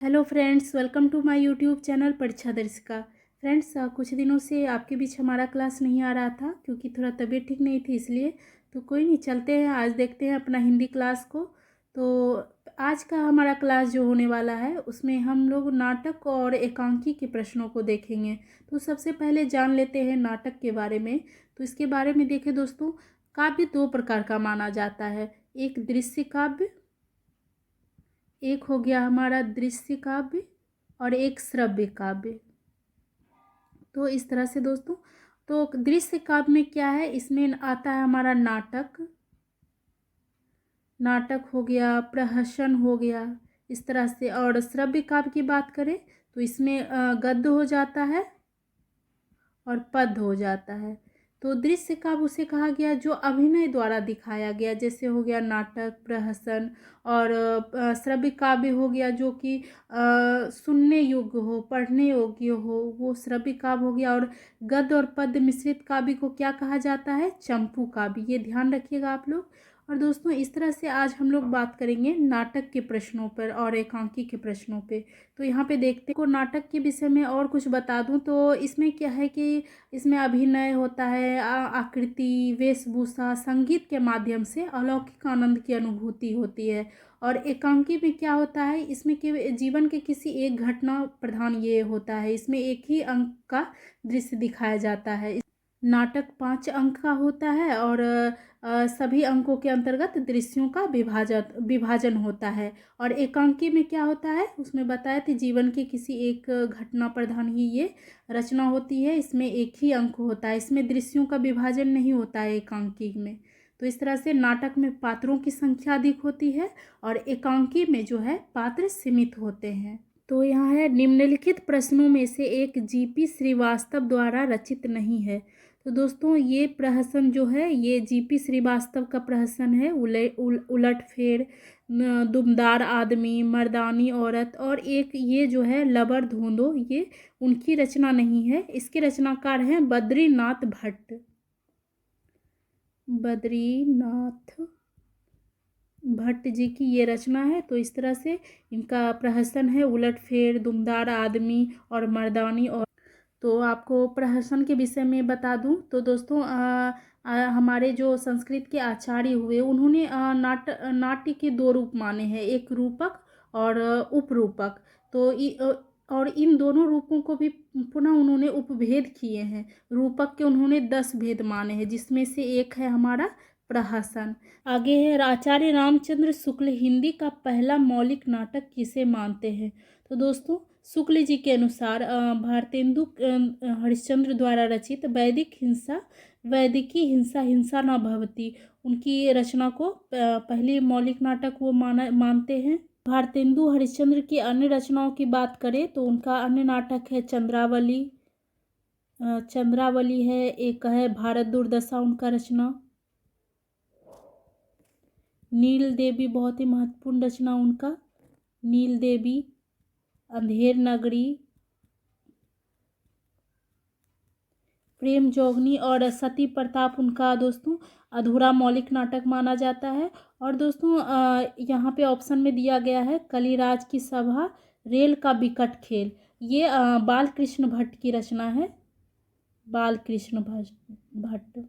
Hello friends, welcome to my YouTube channel Pariksha Darshika. Friends, कुछ दिनों से आपके बीच हमारा क्लास नहीं आ रहा था क्योंकि थोड़ा तबीयत ठीक नहीं थी, इसलिए तो कोई नहीं, चलते हैं आज देखते हैं अपना हिंदी क्लास को। तो आज का हमारा क्लास जो होने वाला है उसमें हम लोग नाटक और एकांकी के प्रश्नों को देखेंगे। तो सबसे पहले जान लेते हैं नाटक के बारे में। तो इसके बारे में देखें दोस्तों, काव्य दो प्रकार का माना जाता है। एक दृश्य काव्य, एक हो गया हमारा दृश्य काव्य, और एक श्रव्य काव्य। तो इस तरह से दोस्तों, तो दृश्य काव्य में क्या है, इसमें आता है हमारा नाटक, नाटक हो गया, प्रहसन हो गया, इस तरह से। और श्रव्य काव्य की बात करें तो इसमें गद्य हो जाता है और पद्य हो जाता है। तो दृश्य काव्य उसे कहा गया जो अभिनय द्वारा दिखाया गया, जैसे हो गया नाटक, प्रहसन। और श्रव्य काव्य हो गया जो कि सुनने योग्य हो, पढ़ने योग्य हो, वो श्रव्य काव्य हो गया। और गद्य और पद्य मिश्रित काव्य को क्या कहा जाता है, चंपू काव्य। ये ध्यान रखिएगा आप लोग। और दोस्तों, इस तरह से आज हम लोग बात करेंगे नाटक के प्रश्नों पर और एकांकी के प्रश्नों पे। तो यहाँ पे देखते को नाटक के विषय में और कुछ बता दूं तो इसमें क्या है कि इसमें अभिनय होता है, आकृति, वेशभूषा, संगीत के माध्यम से अलौकिक आनंद की अनुभूति होती है। और एकांकी में क्या होता है, इसमें के जीवन के किसी एक घटना प्रधान ये होता है, इसमें एक ही अंक का दृश्य दिखाया जाता है। नाटक 5 अंक का होता है और सभी अंकों के अंतर्गत दृश्यों का विभाजन होता है। और एकांकी में क्या होता है, उसमें बताया था जीवन के किसी एक घटना प्रधान ही ये रचना होती है, इसमें एक ही अंक होता है, इसमें दृश्यों का विभाजन नहीं होता है एकांकी में। तो इस तरह से नाटक में पात्रों की संख्या अधिक होती है और एकांकी में जो है पात्र सीमित होते हैं। तो यहाँ है, निम्नलिखित प्रश्नों में से एक जीपी श्रीवास्तव द्वारा रचित नहीं है। तो दोस्तों, ये प्रहसन जो है ये जीपी श्रीवास्तव का प्रहसन है। उलटफेर, दुमदार आदमी, मर्दानी औरत, और एक ये जो है लबर धोंदो, ये उनकी रचना नहीं है। इसके रचनाकार हैं बद्रीनाथ भट्ट। बद्रीनाथ भट्ट जी की ये रचना है। तो इस तरह से इनका प्रहसन है उलटफेर, दुमदार आदमी और मर्दानी। और तो आपको प्रहसन के विषय में बता दूं तो दोस्तों, हमारे जो संस्कृत के आचार्य हुए उन्होंने नाट्य के दो रूप माने हैं, एक रूपक और उपरूपक। तो और इन दोनों रूपों को भी पुनः उन्होंने उपभेद किए हैं। रूपक के उन्होंने 10 भेद माने हैं, जिसमें से एक है हमारा प्रहसन। आगे है, आचार्य रामचंद्र शुक्ल हिंदी का पहला मौलिक नाटक किसे मानते हैं। तो दोस्तों, शुक्ल जी के अनुसार भारतेंदु हरिश्चंद्र द्वारा रचित वैदिकी हिंसा हिंसा न भवति, उनकी रचना को पहली मौलिक नाटक वो मानते हैं। भारतेंदु हरिश्चंद्र की अन्य रचनाओं की बात करें तो उनका अन्य नाटक है चंद्रावली। चंद्रावली है, एक है भारत दुर्दशा उनका रचना। नील देवी बहुत ही महत्वपूर्ण रचना उनका, नील देवी। अंधेर नगरी, प्रेम जोगनी और सती प्रताप उनका दोस्तों अधूरा मौलिक नाटक माना जाता है। और दोस्तों, यहाँ पे ऑप्शन में दिया गया है कलिराज की सभा, रेल का विकट खेल, ये बालकृष्ण भट्ट की रचना है। बालकृष्ण भट्ट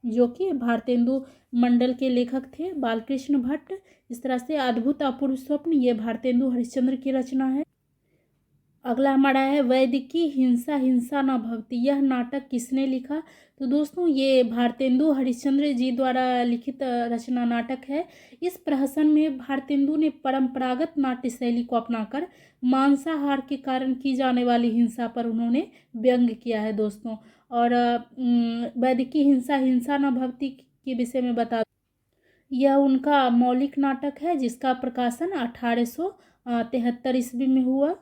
जो कि भारतेंदु मंडल के लेखक थे, बालकृष्ण भट्ट। इस तरह से अद्भुत अपूर्व स्वप्न, ये भारतेंदु हरिश्चंद्र की रचना है। अगला हमारा है वैदिकी हिंसा हिंसा न भवति, यह नाटक किसने लिखा। तो दोस्तों, ये भारतेंदु हरिश्चंद्र जी द्वारा लिखित रचना नाटक है। इस प्रहसन में भारतेंदु ने परंपरागत नाट्य शैली को अपनाकर मांसाहार के कारण की जाने वाली हिंसा पर उन्होंने व्यंग किया है दोस्तों। और वैदिकी हिंसा हिंसा न भवति के विषय में बता, यह उनका मौलिक नाटक है जिसका प्रकाशन 1873 ईस्वी में हुआ।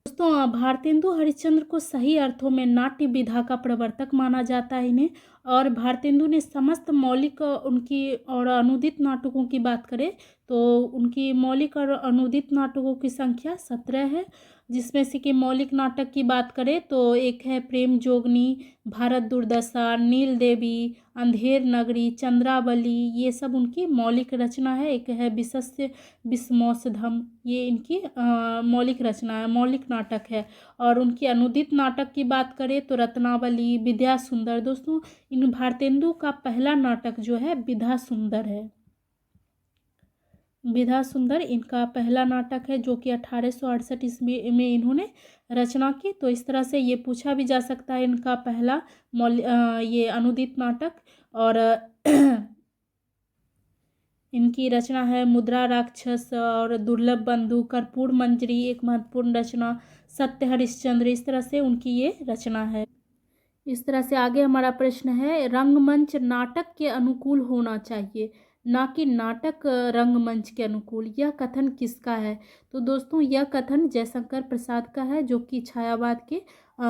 दोस्तों, भारतेंदु हरिश्चंद्र को सही अर्थों में नाट्य विधा का प्रवर्तक माना जाता है इन्हें। और भारतेंदु ने समस्त मौलिक उनकी और अनुदित नाटकों की बात करें तो उनकी मौलिक और अनुदित नाटकों की संख्या 17 है, जिसमें से कि मौलिक नाटक की बात करें तो एक है प्रेम जोगनी, भारत दुर्दशा, नील देवी, अंधेर नगरी, चंद्रावली, ये सब उनकी मौलिक रचना है। एक है विशस्य विस्मौसधम, ये इनकी मौलिक रचना है, मौलिक नाटक है। और उनकी अनुदित नाटक की बात करें तो रत्नावली, विद्या सुंदर। दोस्तों इन भारतेंदु का पहला नाटक जो है विद्या सुंदर है। विद्या सुंदर इनका पहला नाटक है जो कि 1868 ईस्वी में इन्होंने रचना की। तो इस तरह से ये पूछा भी जा सकता है इनका पहला ये अनुदित नाटक। और इनकी रचना है मुद्रा राक्षस और दुर्लभ बंधु, कर्पूर मंजरी एक महत्वपूर्ण रचना, सत्य हरिश्चंद्र, इस तरह से उनकी ये रचना है। इस तरह से आगे हमारा प्रश्न है, रंगमंच नाटक के अनुकूल होना चाहिए ना कि नाटक रंगमंच के अनुकूल, यह कथन किसका है? तो दोस्तों यह कथन जयशंकर प्रसाद का है जो कि छायावाद के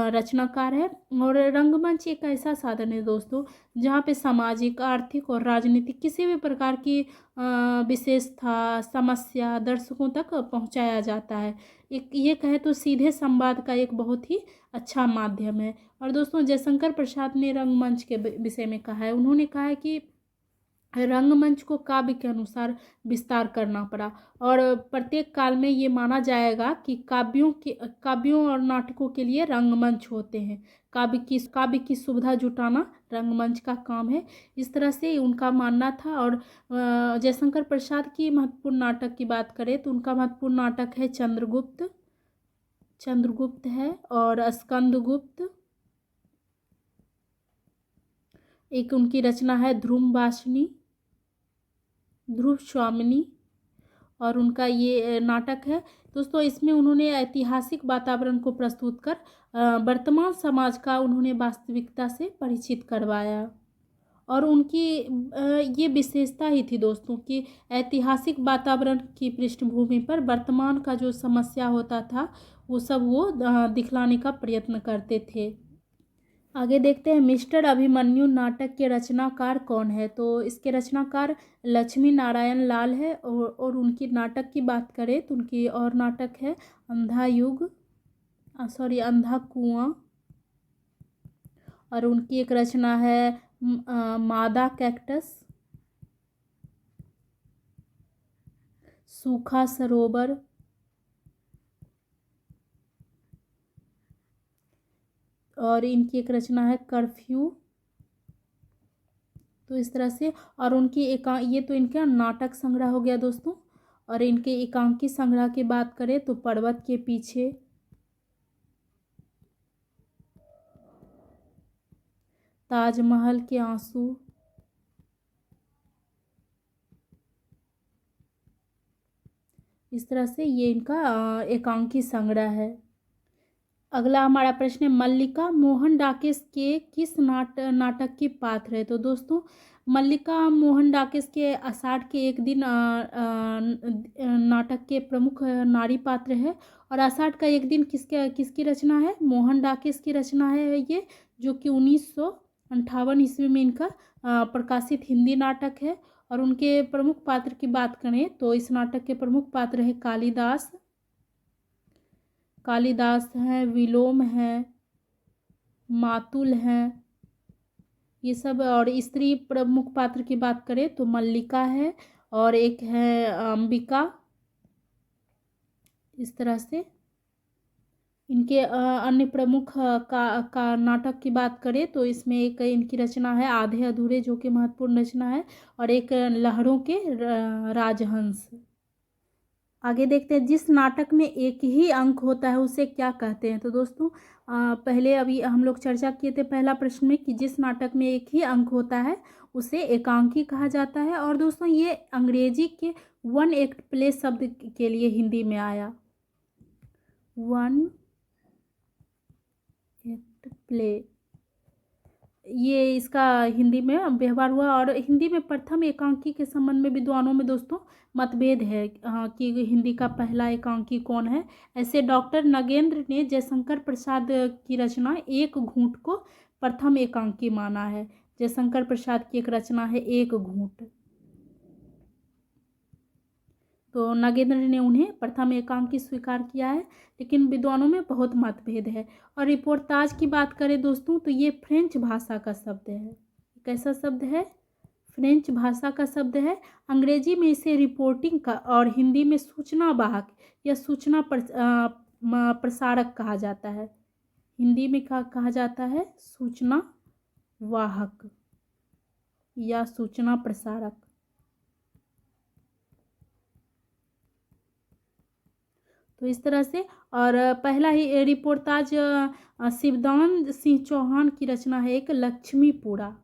रचनाकार है। और रंगमंच एक ऐसा साधन है दोस्तों जहाँ पे सामाजिक, आर्थिक और राजनीतिक किसी भी प्रकार की विशेषता, समस्या दर्शकों तक पहुँचाया जाता है। एक ये कहे तो सीधे संवाद का एक बहुत ही अच्छा माध्यम है। और दोस्तों जयशंकर प्रसाद ने रंगमंच के विषय में कहा है, उन्होंने कहा है कि रंगमंच को काव्य के अनुसार विस्तार करना पड़ा और प्रत्येक काल में ये माना जाएगा कि काव्यों और नाटकों के लिए रंगमंच होते हैं। काव्य की सुविधा जुटाना रंगमंच का काम है, इस तरह से उनका मानना था। और जयशंकर प्रसाद की महत्वपूर्ण नाटक की बात करें तो उनका महत्वपूर्ण नाटक है चंद्रगुप्त है और स्कंदगुप्त। एक उनकी रचना है ध्रुव स्वामिनी और उनका ये नाटक है। दोस्तों इसमें उन्होंने ऐतिहासिक वातावरण को प्रस्तुत कर वर्तमान समाज का उन्होंने वास्तविकता से परिचित करवाया। और उनकी ये विशेषता ही थी दोस्तों कि ऐतिहासिक वातावरण की पृष्ठभूमि पर वर्तमान का जो समस्या होता था वो सब वो दिखलाने का प्रयत्न करते थे। आगे देखते हैं मिस्टर अभिमन्यु नाटक के रचनाकार कौन है? तो इसके रचनाकार लक्ष्मी नारायण लाल है। और उनकी नाटक की बात करें तो उनकी और नाटक है अंधा कुआं। और उनकी एक रचना है मादा कैक्टस, सूखा सरोवर। और इनकी एक रचना है कर्फ्यू। तो इस तरह से और उनकी ये तो इनका नाटक संग्रह हो गया दोस्तों। और इनके एकांकी संग्रह की बात करें तो पर्वत के पीछे, ताजमहल के आंसू, इस तरह से ये इनका एकांकी संग्रह है। अगला हमारा प्रश्न है मल्लिका मोहन डाकेश के किस नाटक की पात्र है? तो दोस्तों मल्लिका मोहन डाकेश के आषाढ़ के एक दिन नाटक के प्रमुख नारी पात्र है। और आषाढ़ का एक दिन किसकी रचना है? मोहन डाकेश की रचना है ये, जो कि 1958 ईस्वी में इनका प्रकाशित हिंदी नाटक है। और उनके प्रमुख पात्र की बात करें तो इस नाटक के प्रमुख पात्र है कालिदास हैं, विलोम हैं, मातुल हैं, ये सब। और स्त्री प्रमुख पात्र की बात करें तो मल्लिका है और एक है अंबिका। इस तरह से इनके अन्य प्रमुख का नाटक की बात करें तो इसमें एक इनकी रचना है आधे अधूरे, जो कि महत्वपूर्ण रचना है। और एक लहरों के राजहंस। आगे देखते हैं जिस नाटक में एक ही अंक होता है उसे क्या कहते हैं? तो दोस्तों पहले अभी हम लोग चर्चा किए थे पहला प्रश्न में कि जिस नाटक में एक ही अंक होता है उसे एकांकी कहा जाता है। और दोस्तों ये अंग्रेजी के वन एक्ट प्ले शब्द के लिए हिंदी में आया, वन एक्ट प्ले, ये इसका हिंदी में व्यवहार हुआ। और हिंदी में प्रथम एकांकी के संबंध में विद्वानों में दोस्तों मतभेद है कि हिंदी का पहला एकांकी कौन है। ऐसे डॉक्टर नगेंद्र ने जयशंकर प्रसाद की रचना एक घूंट को प्रथम एकांकी माना है। जयशंकर प्रसाद की एक रचना है एक घूंट। तो नगेंद्र ने उन्हें प्रथम एकांकी स्वीकार किया है, लेकिन विद्वानों में बहुत मतभेद है। और रिपोर्टाज की बात करें दोस्तों तो ये फ्रेंच भाषा का शब्द है। कैसा शब्द है? फ्रेंच भाषा का शब्द है। अंग्रेजी में इसे रिपोर्टिंग का और हिंदी में सूचना वाहक या सूचना प्रसारक कहा जाता है। हिंदी में कहा जाता है सूचना वाहक या सूचना प्रसारक। तो इस तरह से। और पहला ही रिपोर्टाज शिवदान सिंह चौहान की रचना है एक लक्ष्मीपुरा।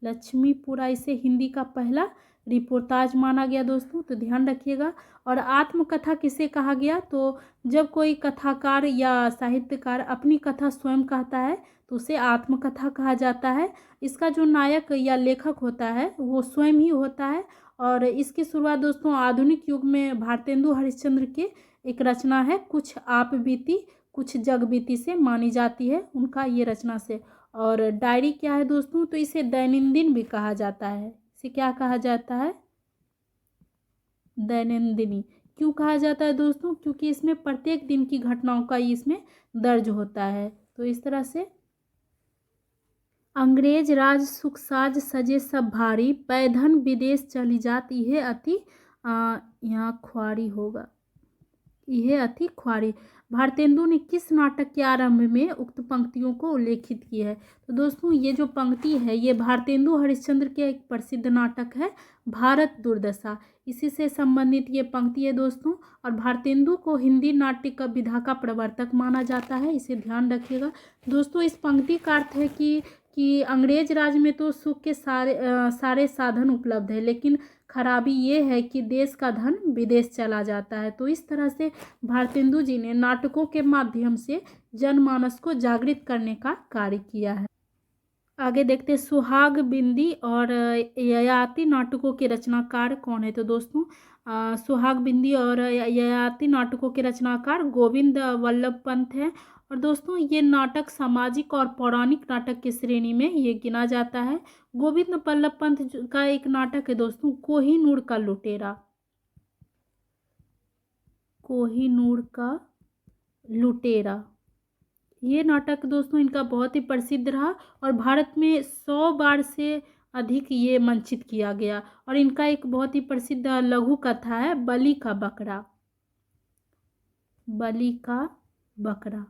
लक्ष्मीपुरा इसे हिंदी का पहला रिपोर्टाज माना गया दोस्तों, तो ध्यान रखिएगा। और आत्मकथा किसे कहा गया? तो जब कोई कथाकार या साहित्यकार अपनी कथा स्वयं कहता है तो उसे आत्मकथा कहा जाता है। इसका जो नायक या लेखक होता है वो स्वयं ही होता है। और इसकी शुरुआत दोस्तों आधुनिक युग में भारतेंदु हरिश्चंद्र के एक रचना है कुछ आप बीती कुछ जग बीती से मानी जाती है, उनका ये रचना से। और डायरी क्या है दोस्तों? तो इसे दैनंदिन भी कहा जाता है। इसे क्या कहा जाता है? दैनंदिनी। क्यों कहा जाता है दोस्तों? क्योंकि इसमें प्रत्येक दिन की घटनाओं का इसमें दर्ज होता है। तो इस तरह से। अंग्रेज राज सुख साज सजे सब भारी, पैधन विदेश चली जाती है अति यहाँ ख्वारी होगा, यह अति ख्वारी। भारतेंदु ने किस नाटक के आरंभ में उक्त पंक्तियों को उल्लेखित की है? तो दोस्तों ये जो पंक्ति है ये भारतेंदु हरिश्चंद्र के एक प्रसिद्ध नाटक है भारत दुर्दशा, इसी से संबंधित ये पंक्ति है दोस्तों। और भारतेंदु को हिंदी नाट्य का विधा का प्रवर्तक माना जाता है, इसे ध्यान रखिएगा दोस्तों। इस पंक्ति का अर्थ है कि अंग्रेज राज में तो सुख के सारे साधन उपलब्ध है, लेकिन खराबी ये है कि देश का धन विदेश चला जाता है। तो इस तरह से भारतेंदु जी ने नाटकों के माध्यम से जनमानस को जागृत करने का कार्य किया है। आगे देखते हैं सुहाग बिंदी और ययाति नाटकों के रचनाकार कौन है? तो दोस्तों सुहाग बिंदी और ययाति नाटकों के रचनाकार गोविंद वल्लभ पंत हैं। और दोस्तों ये नाटक सामाजिक और पौराणिक नाटक की श्रेणी में ये गिना जाता है। गोविंद वल्लभ पंत का एक नाटक है दोस्तों कोहिनूर का लुटेरा। कोहिनूर का लुटेरा ये नाटक दोस्तों इनका बहुत ही प्रसिद्ध रहा और भारत में 100 बार से अधिक ये मंचित किया गया। और इनका एक बहुत ही प्रसिद्ध लघु कथा है बलि का बकरा। बलि का बकरा।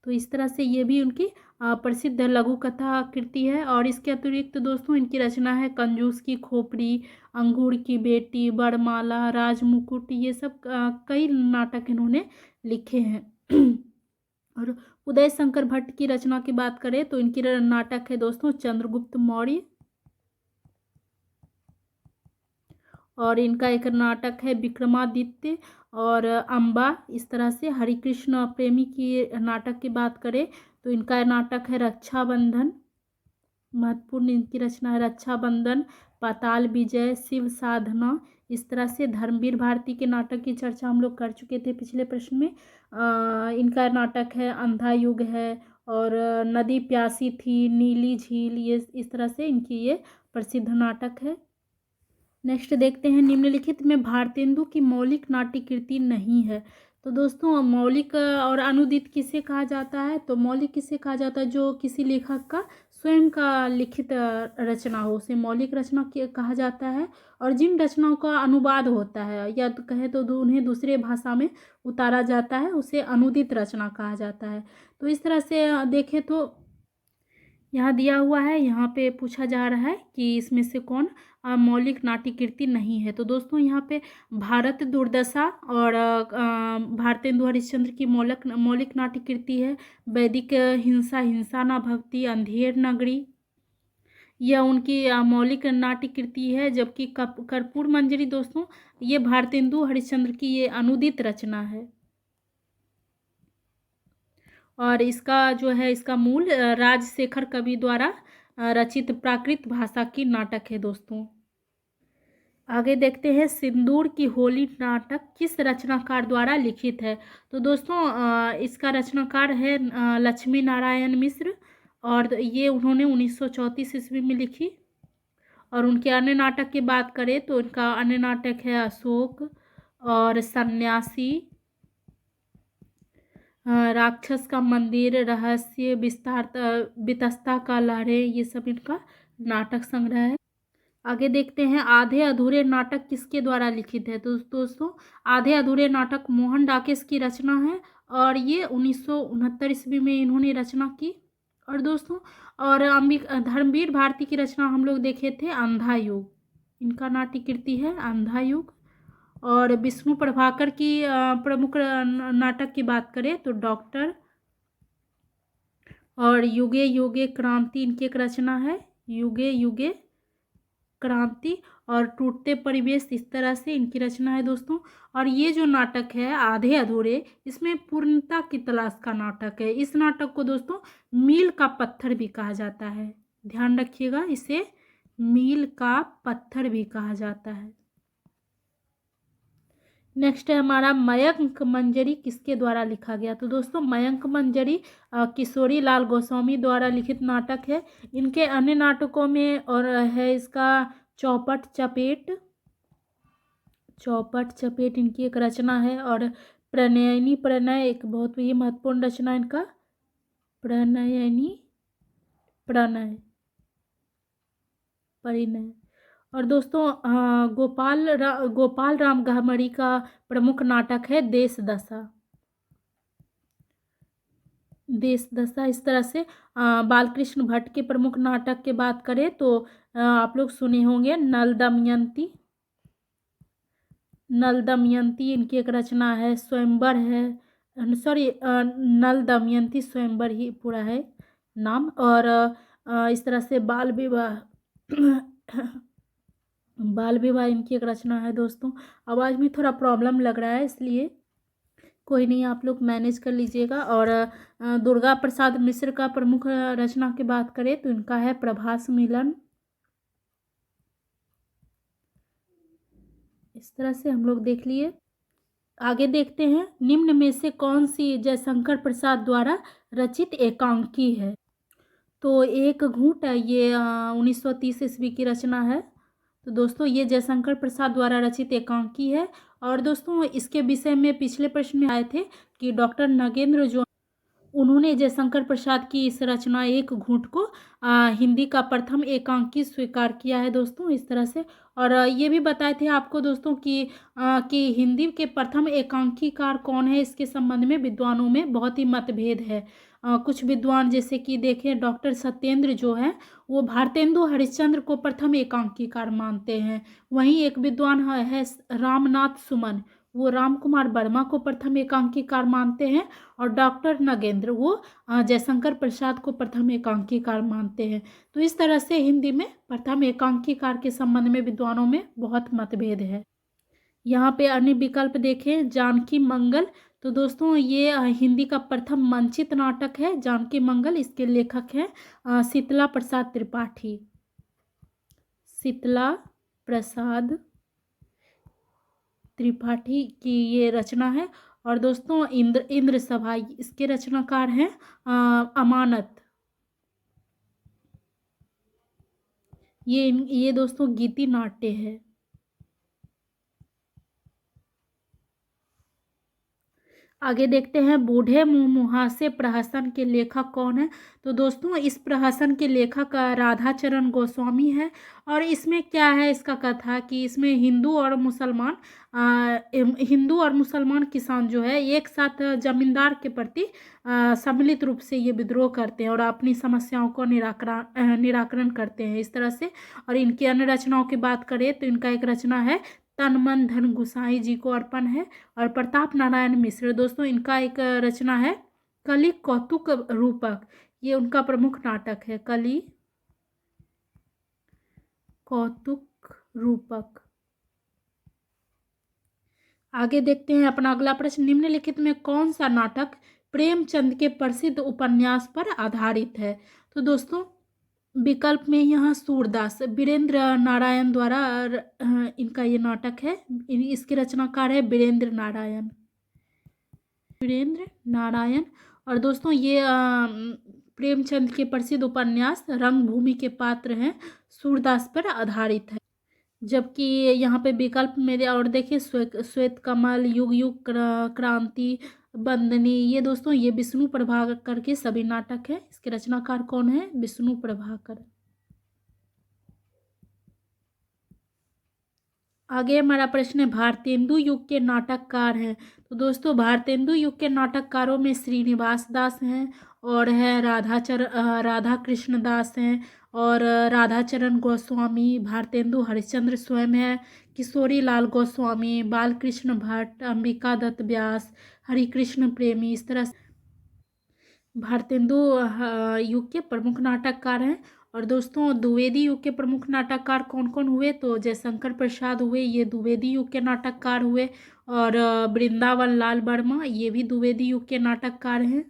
तो इस तरह से ये भी उनकी प्रसिद्ध लघु कथा कृति है। और इसके अतिरिक्त दोस्तों इनकी रचना है कंजूस की खोपड़ी, अंगूर की बेटी, बरमाला, राजमुकुट, ये सब कई नाटक इन्होंने लिखे हैं। और उदय शंकर भट्ट की रचना की बात करें तो इनकी नाटक है दोस्तों चंद्रगुप्त मौर्य। और इनका एक नाटक है विक्रमादित्य और अम्बा। इस तरह से हरिकृष्ण प्रेमी की नाटक की बात करें तो इनका नाटक है रक्षाबंधन। महत्वपूर्ण इनकी रचना है रक्षाबंधन, पाताल विजय, शिव साधना। इस तरह से धर्मवीर भारती के नाटक की चर्चा हम लोग कर चुके थे पिछले प्रश्न में। इनका नाटक है अंधा युग है और नदी प्यासी थी, नीली झील, ये इस तरह से इनकी ये प्रसिद्ध नाटक है। नेक्स्ट देखते हैं निम्नलिखित में भारतेंदु की मौलिक नाट्य कृति नहीं है। तो दोस्तों मौलिक और अनुदित किसे कहा जाता है? तो मौलिक किसे कहा जाता है? जो किसी लेखक का स्वयं का लिखित रचना हो उसे मौलिक रचना कहा जाता है। और जिन रचनाओं का अनुवाद होता है या तो कहे तो उन्हें दूसरे भाषा में उतारा जाता है उसे अनुदित रचना कहा जाता है। तो इस तरह से देखें तो यहाँ दिया हुआ है, यहाँ पे पूछा जा रहा है कि इसमें से कौन मौलिक नाट्य कृति नहीं है। तो दोस्तों यहाँ पे भारत दुर्दशा और भारतेंदु हरिश्चंद्र की मौलिक नाट्य कृति है वैदिक हिंसा, हिंसा ना भक्ति, अंधेर नगरी, यह उनकी मौलिक नाट्य कृति है। जबकि कर्पूर मंजरी दोस्तों ये भारतेंदु हरिश्चंद्र की ये अनुदित रचना है। और इसका जो है इसका मूल राजशेखर कवि द्वारा रचित प्राकृत भाषा की नाटक है दोस्तों। आगे देखते हैं सिंदूर की होली नाटक किस रचनाकार द्वारा लिखित है? तो दोस्तों इसका रचनाकार है लक्ष्मी नारायण मिश्र। और ये उन्होंने 1934 ईस्वी में लिखी। और उनके अन्य नाटक की बात करें तो इनका अन्य नाटक है अशोक और सन्यासी, राक्षस का मंदिर, रहस्य, वितस्ता का लहरें, ये सब इनका नाटक संग्रह है। आगे देखते हैं आधे अधूरे नाटक किसके द्वारा लिखित है। तो दोस्तों आधे अधूरे नाटक मोहन डाकेश की रचना है और ये 1969 ईस्वी में इन्होंने रचना की। और दोस्तों और धर्मवीर भारती की रचना हम लोग देखे थे अंधा युग, इनका नाट्य कृति है अंधा युग। और विष्णु प्रभाकर की प्रमुख नाटक की बात करें तो डॉक्टर और युगे युगे क्रांति इनकी एक रचना है, युगे युगे क्रांति और टूटते परिवेश, इस तरह से इनकी रचना है दोस्तों। और ये जो नाटक है आधे अधूरे, इसमें पूर्णता की तलाश का नाटक है। इस नाटक को दोस्तों मील का पत्थर भी कहा जाता है, ध्यान रखिएगा, इसे मील का पत्थर भी कहा जाता है। नेक्स्ट है हमारा मयंक मंजरी किसके द्वारा लिखा गया। तो दोस्तों मयंक मंजरी किशोरी लाल गोस्वामी द्वारा लिखित नाटक है। इनके अन्य नाटकों में और है इसका चौपट चपेट, चौपट चपेट इनकी एक रचना है। और प्रणयनी प्रणय एक बहुत ही महत्वपूर्ण रचना इनका, प्रणयनी प्रणय परिणय। और दोस्तों गोपाल राम गहमरी का प्रमुख नाटक है देश दशा, देश दशा। इस तरह से बालकृष्ण भट्ट के प्रमुख नाटक की बात करें तो आप लोग सुने होंगे नल दमयंती, नल दमयंती इनकी एक रचना है। स्वयंवर है, सॉरी नल दमयंती स्वयंवर ही पूरा है नाम। और इस तरह से बाल विवाह बाल विवाह इनकी एक रचना है दोस्तों। आवाज़ में थोड़ा प्रॉब्लम लग रहा है इसलिए कोई नहीं, आप लोग मैनेज कर लीजिएगा। और दुर्गा प्रसाद मिश्र का प्रमुख रचना की बात करें तो इनका है प्रभास मिलन। इस तरह से हम लोग देख लिए। आगे देखते हैं निम्न में से कौन सी जयशंकर प्रसाद द्वारा रचित एकांकी है। तो एक घूंट है, ये 1930 ईस्वी की रचना है। तो दोस्तों ये जयशंकर प्रसाद द्वारा रचित एकांकी है। और दोस्तों इसके विषय में पिछले प्रश्न में आए थे कि डॉक्टर नगेंद्र जो उन्होंने जयशंकर प्रसाद की इस रचना एक घूंट को हिंदी का प्रथम एकांकी स्वीकार किया है दोस्तों, इस तरह से। और ये भी बताए थे आपको दोस्तों कि हिंदी के प्रथम एकांकीकार कौन है, इसके संबंध में विद्वानों में बहुत ही मतभेद है। कुछ विद्वान जैसे कि देखें डॉक्टर सत्येंद्र जो है वो भारतेंदु हरिश्चंद्र को प्रथम एकांकीकार मानते हैं। वहीं एक विद्वान है रामनाथ सुमन, वो राम कुमार वर्मा को प्रथम एकांकीकार मानते हैं। और डॉक्टर नगेंद्र वो जयशंकर प्रसाद को प्रथम एकांकीकार मानते हैं। तो इस तरह से हिंदी में प्रथम एकांकीकार के संबंध में विद्वानों में बहुत मतभेद है। यहाँ पे अन्य विकल्प देखें जानकी मंगल। तो दोस्तों ये हिंदी का प्रथम मंचित नाटक है जानकी मंगल, इसके लेखक हैं शीतला प्रसाद त्रिपाठी, शीतला प्रसाद त्रिपाठी की ये रचना है। और दोस्तों इंद्र सभा इसके रचनाकार हैं अमानत, ये दोस्तों गीति नाट्य है। आगे देखते हैं बूढ़े मुँह मुहासे प्रहसन के लेखक कौन है। तो दोस्तों इस प्रहसन के लेखक राधाचरण गोस्वामी है। और इसमें क्या है इसका कथा कि इसमें हिंदू और मुसलमान किसान जो है एक साथ जमींदार के प्रति सम्मिलित रूप से ये विद्रोह करते हैं और अपनी समस्याओं को निराकरण करते हैं, इस तरह से। और इनकी अन्य रचनाओं की बात करें तो इनका एक रचना है तन मन धन गुसाई जी को अर्पण है। और प्रताप नारायण मिश्र दोस्तों इनका एक रचना है कलि कौतुक रूपक, ये उनका प्रमुख नाटक है कलि कौतुक रूपक। आगे देखते हैं अपना अगला प्रश्न, निम्नलिखित में कौन सा नाटक प्रेमचंद के प्रसिद्ध उपन्यास पर आधारित है। तो दोस्तों विकल्प में यहाँ सूरदास वीरेंद्र नारायण द्वारा इनका ये नाटक है, इसके रचनाकार है वीरेंद्र नारायण। और दोस्तों ये प्रेमचंद के प्रसिद्ध उपन्यास रंगभूमि के पात्र हैं सूरदास पर आधारित है। जबकि यहाँ पे विकल्प मेरे और देखिए श्वेत कमल, युग युग क्रांति, बंदनी, ये दोस्तों ये विष्णु प्रभाकर के सभी नाटक हैं। इसके रचनाकार कौन है? विष्णु प्रभाकर। आगे हमारा प्रश्न है भारतेंदु युग के नाटककार हैं। तो दोस्तों भारतेंदु युग के नाटककारों में श्रीनिवास दास हैं और है राधा कृष्ण दास हैं और राधाचरण गोस्वामी, भारतेंदु हरिश्चंद्र स्वयं है, किशोरी लाल गोस्वामी, बालकृष्ण भट्ट, अंबिका दत्त व्यास, हरिकृष्ण प्रेमी। इस तरह भारतेंदु युग के प्रमुख नाटककार हैं। और दोस्तों द्विवेदी युग के प्रमुख नाटककार कौन कौन हुए? तो जयशंकर प्रसाद हुए, ये द्विवेदी युग के नाटककार हुए। और वृंदावन लाल वर्मा, ये भी द्विवेदी युग के नाटककार हैं।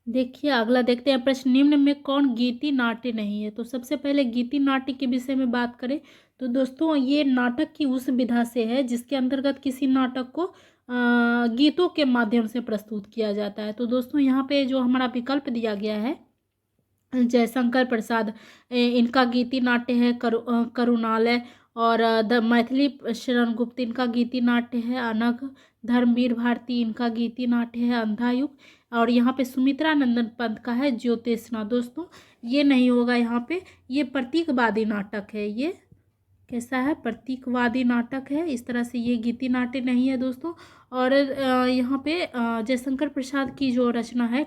देखिए अगला देखते हैं प्रश्न, निम्न में कौन गीति नाट्य नहीं है? तो सबसे पहले गीति नाट्य के विषय में बात करें तो दोस्तों ये नाटक की उस विधा से है जिसके अंतर्गत किसी नाटक को गीतों के माध्यम से प्रस्तुत किया जाता है। तो दोस्तों यहाँ पे जो हमारा विकल्प दिया गया है जयशंकर प्रसाद, इनका गीति नाट्य है करुणालय। और द मैथिली शरण गुप्त, इनका गीति नाट्य है अनघ। धर्मवीर भारती, इनका गीति नाट्य है अंधायुग। और यहाँ पे सुमित्रा नंदन पंत का है ज्योतिषना। दोस्तों ये नहीं होगा यहाँ पे, ये प्रतीकवादी नाटक है। ये कैसा है? प्रतीकवादी नाटक है। इस तरह से ये गीति नाट्य नहीं है दोस्तों। और यहाँ पे जयशंकर प्रसाद की जो रचना है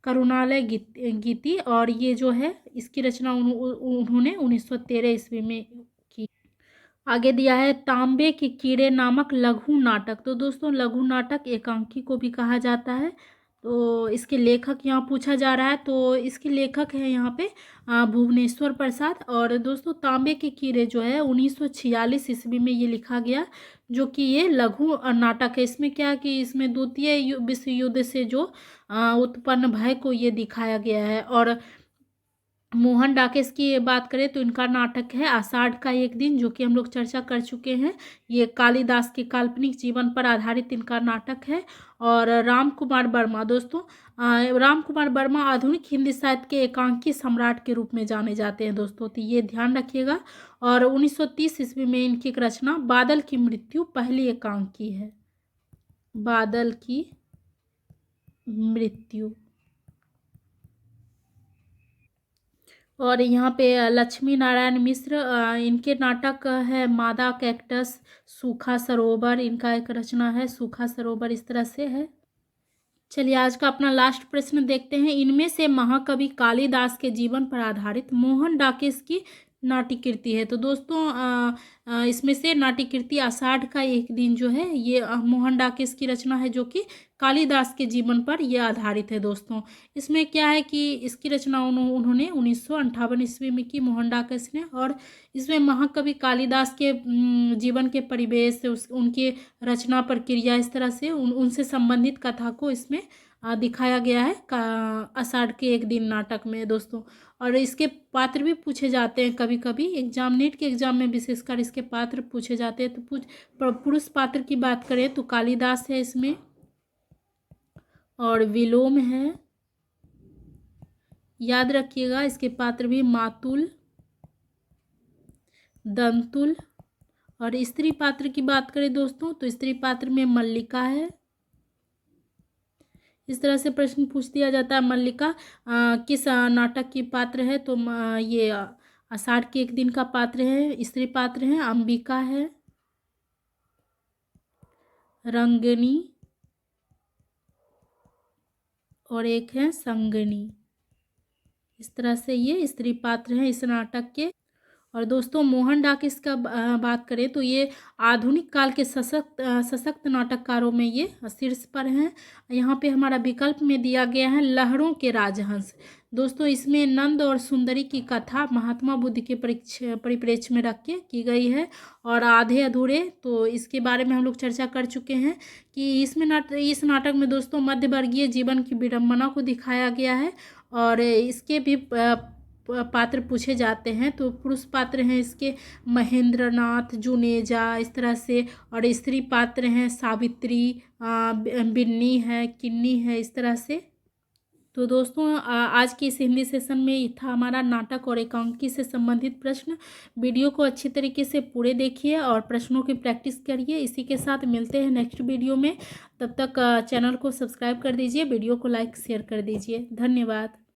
करुणालय गीति, और ये जो है इसकी रचना उन्होंने 1913 ईस्वी में की। आगे दिया है तांबे के कीड़े नामक लघु नाटक। तो दोस्तों लघु नाटक एकांकी को भी कहा जाता है। तो इसके लेखक यहाँ पूछा जा रहा है, तो इसके लेखक है यहाँ पे भुवनेश्वर प्रसाद। और दोस्तों तांबे के कीड़े जो है 1946 ईस्वी में ये लिखा गया, जो कि ये लघु नाटक है। इसमें क्या है कि इसमें द्वितीय विश्व युद्ध से जो उत्पन्न भय को ये दिखाया गया है। और मोहन डाकेश की बात करें तो इनका नाटक है आषाढ़ का एक दिन, जो कि हम लोग चर्चा कर चुके हैं। ये कालिदास के काल्पनिक जीवन पर आधारित इनका नाटक है। और राम कुमार वर्मा, दोस्तों राम कुमार वर्मा आधुनिक हिंदी साहित्य के एकांकी सम्राट के रूप में जाने जाते हैं दोस्तों, तो ये ध्यान रखिएगा। और 1930 ईस्वी में इनकी एक रचना बादल की मृत्यु पहली एकांकी है। बादल की मृत्यु। और यहाँ पे लक्ष्मी नारायण मिश्र, इनके नाटक है मादा कैक्टस, सूखा सरोवर, इनका एक रचना है सूखा सरोवर। इस तरह से है। चलिए आज का अपना लास्ट प्रश्न देखते हैं, इनमें से महाकवि कालिदास के जीवन पर आधारित मोहन डाकेश की नाट्यकृति है। तो दोस्तों इसमें से नाट्यकृति आषाढ़ का एक दिन जो है ये मोहन डाकेश की रचना है, जो कि कालिदास के जीवन पर यह आधारित है दोस्तों। इसमें क्या है कि इसकी रचना उन्होंने 1958 ईस्वी में की, मोहन डाकेश ने। और इसमें महाकवि कालिदास के जीवन के परिवेश, उनके रचना प्रक्रिया, इस तरह से उनसे संबंधित कथा को इसमें दिखाया गया है आषाढ़ के एक दिन नाटक में दोस्तों। और इसके पात्र भी पूछे जाते हैं कभी कभी एग्जाम, नीट के एग्जाम में विशेषकर इसके पात्र पूछे जाते हैं। तो पुरुष पात्र की बात करें तो कालिदास है इसमें, और विलोम है, याद रखिएगा इसके पात्र भी मातुल, दंतुल। और स्त्री पात्र की बात करें दोस्तों तो स्त्री पात्र में मल्लिका है। इस तरह से प्रश्न पूछ दिया जाता है। मल्लिका किस नाटक की पात्र है? तो ये आषाढ़ के एक दिन का पात्र है, स्त्री पात्र है। अंबिका है, रंगनी, और एक है संगनी। इस तरह से ये स्त्री पात्र हैं इस नाटक के। और दोस्तों मोहन डाकेश का बात करें तो ये आधुनिक काल के सशक्त नाटककारों में ये शीर्ष पर हैं। यहाँ पे हमारा विकल्प में दिया गया है लहरों के राजहंस। दोस्तों इसमें नंद और सुंदरी की कथा महात्मा बुद्ध के परिप्रेक्ष्य में रख के की गई है। और आधे अधूरे, तो इसके बारे में हम लोग चर्चा कर चुके हैं कि इस नाटक में दोस्तों मध्यवर्गीय जीवन की विडंबना को दिखाया गया है। और इसके भी पात्र पूछे जाते हैं। तो पुरुष पात्र हैं इसके महेंद्रनाथ, जुनेजा, इस तरह से। और स्त्री पात्र हैं सावित्री, बिन्नी है, किन्नी है, इस तरह से। तो दोस्तों आज की इस हिंदी सेशन में ये था हमारा नाटक और एकांकी से संबंधित प्रश्न। वीडियो को अच्छी तरीके से पूरे देखिए और प्रश्नों की प्रैक्टिस करिए। इसी के साथ मिलते हैं नेक्स्ट वीडियो में। तब तक चैनल को सब्सक्राइब कर दीजिए, वीडियो को लाइक शेयर कर दीजिए। धन्यवाद।